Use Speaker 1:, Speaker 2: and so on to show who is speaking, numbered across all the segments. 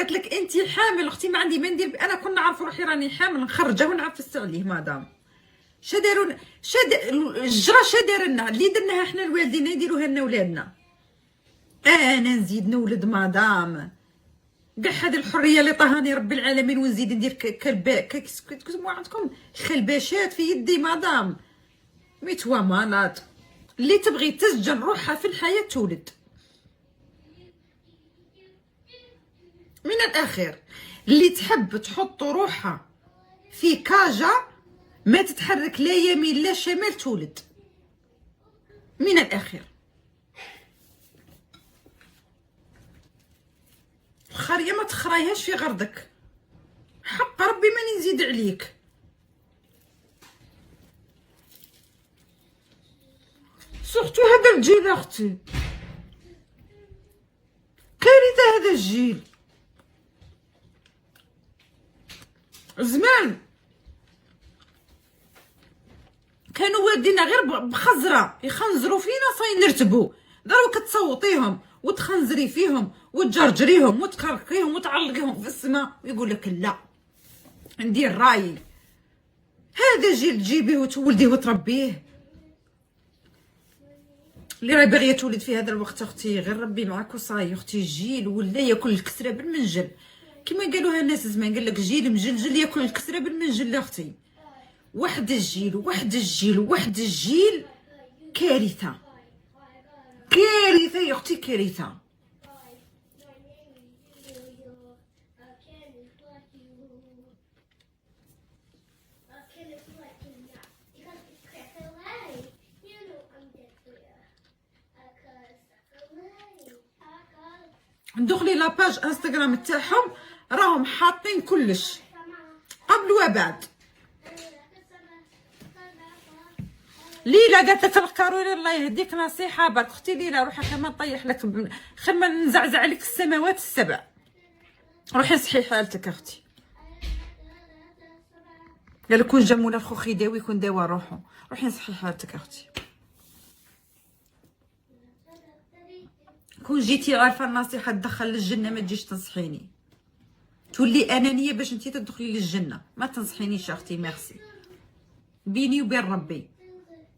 Speaker 1: قالت لك انت حامل اختي. ما عندي ما ندير، انا كنا نعرف روحي راني حامل نخرجها ونعفس عليه. مدام شدارون الجرا شدارنا اللي درناها حنا الوالدين يديروها لنا ولادنا. انا نزيد نولد مدام كاع هذه الحريه اللي طهاني رب العالمين، ونزيد ندير كتسموا عندكم خلباشات في يدي مدام. ميتوا مالات اللي تبغي تسجن روحها في الحياه تولد. من الاخير اللي تحب تحط روحها في كاجا ما تتحرك لا يمين لا شمال تولد. من الاخير الخريه ما تخرايهاش في غردك، حق ربي ماني نزيد عليك. سورتو هذا الجيل اختي كارثه. هذا الجيل زمان كانوا والدينا غير بخزره يخنزروا فينا صاي نرتبوا. دروك تصوتيهم وتخنزري فيهم وتجرجريهم وتكركيهم وتعلقيهم في السماء ويقول لك لا ندير رايي. هذا جيل تجيبيه وتولديه وتربيه. اللي راهي باغيه تولد في هذا الوقت اختي غير ربي معاك وصاي. اختي الجيل ولا ياكل الكسره بالمنجل كما قالوها الناس زمان. قال لك جيل مجلجل ياكل الكسره بالمنجل. اختي واحد الجيل وواحد الجيل وواحد الجيل كارثه. كارثه يا اختي كارثه. ندخلي لاباج انستغرام تاعهم راهم حاطين كلش قبل وبعد. ليلى قالت لك القاروري الله يهديك نصيحه برك اختي ليلى روحي خير ما نطيح لك خير ما نزعزع لك السماوات السبع. روحي صحي حالتك اختي. قال لك كون جا مولا الخوخ يداوي يكون داوى روحو. روحي صحي حالتك اختي. كون جيتي عارفه النصيحه تدخل للجنه ما تجيش تنصحيني. تولي انانيه باش انتي تدخلي للجنه. ما تنصحينيش اختي ميرسي. بيني وبين ربي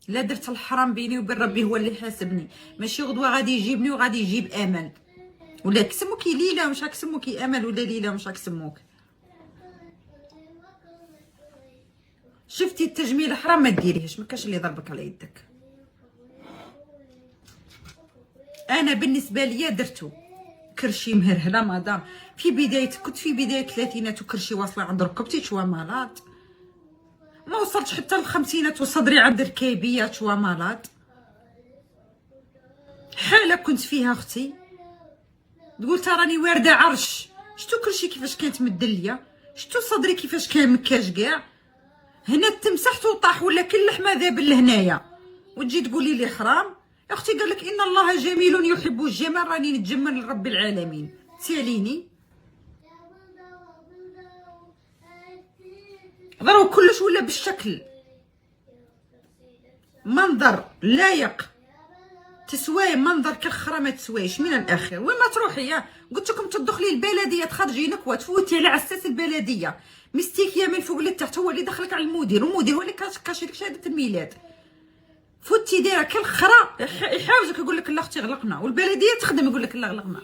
Speaker 1: لا درت الحرام بيني وبين ربي هو اللي حاسبني. ماشي غدوه غادي يجيبني وغادي يجيب امل ولا كسموكي ليلى مش راك سموكي امل ولا ليلى مش راك سموك. شفتي التجميل حرام ما ديريهش. ما كاش اللي ضربك على يدك. انا بالنسبه ليا درتو كرشي مهرهله مدام. في بدايه كنت في بدايه الثلاثينات وكرشي واصله عند ركبتي شوامالات. ما وصلتش حتى للخمسينات وصدري عند ركابيات شوامالات. حاله كنت فيها اختي تقول راني وارده عرش. شتو كرشي كيفاش كانت مدليه. شتو صدري كيفاش كان مكاش كاع. هنا تمسحت وطاح ولا كل لحمه ذاب لهنايا وتجي تقولي لي حرام. اختي قال لك ان الله جميل يحب الجمال. راني نتجمل لرب العالمين. ساليني ضرو كلش ولا بالشكل منظر لايق تسواي. منظر كالخرا ما تسوايش. من الاخر وين ما تروحي يا قلت لكم تدخلي البلديه تخرجي نكوه تفوتي على عساس البلديه مستيكيه من فوق لتحت. هو اللي دخلك على المدير والمدير هو اللي كاشي لك شهاده الميلاد. فوتي دايره كالخرا يحاوجك يقول لك لا اختي غلقنا والبلديه تخدم يقول لك لا غلقنا.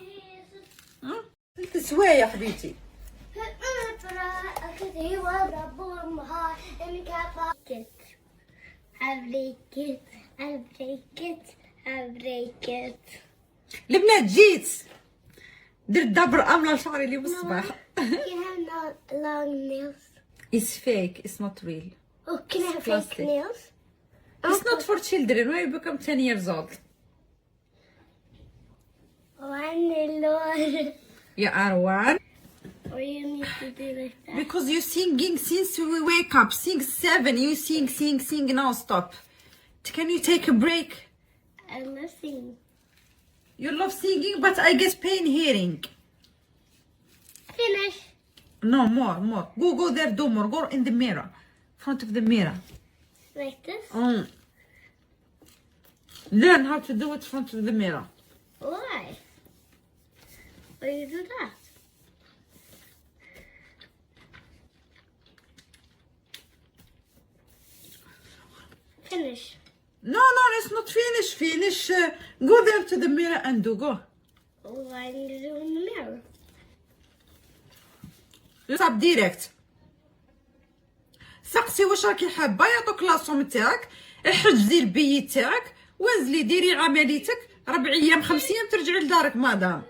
Speaker 1: تسواي حبيبتي. البنات جيت درت دبر امله شعري اليوم الصباح. It's fake. It's not real.
Speaker 2: Oh, can I have fake nails?
Speaker 1: It's not for children. When you become 10 years old.
Speaker 2: One, Lord.
Speaker 1: You are one.
Speaker 2: Or you need to do like that.
Speaker 1: Because you singing since we wake up. Sing 7. You sing now stop. Can you take a break?
Speaker 2: I love singing.
Speaker 1: You love singing but I get pain hearing.
Speaker 2: Finish.
Speaker 1: No, more. Go there, do more. Go in the mirror. Front of the mirror.
Speaker 2: Like this?
Speaker 1: Learn how to do it in front of the mirror.
Speaker 2: Why? Why you do that? finish.
Speaker 1: No, no, it's not finish. Finish. Go there to the mirror and do go.
Speaker 2: Oh, I need to do in the mirror.
Speaker 1: صاب ديريكت. سقسي واش راكي حابه يعطوك لاصوم تاعك، حجزي البيي تاعك وانزلي ديري عمليتك 4 ايام 5 ايام ترجعي لدارك مدام.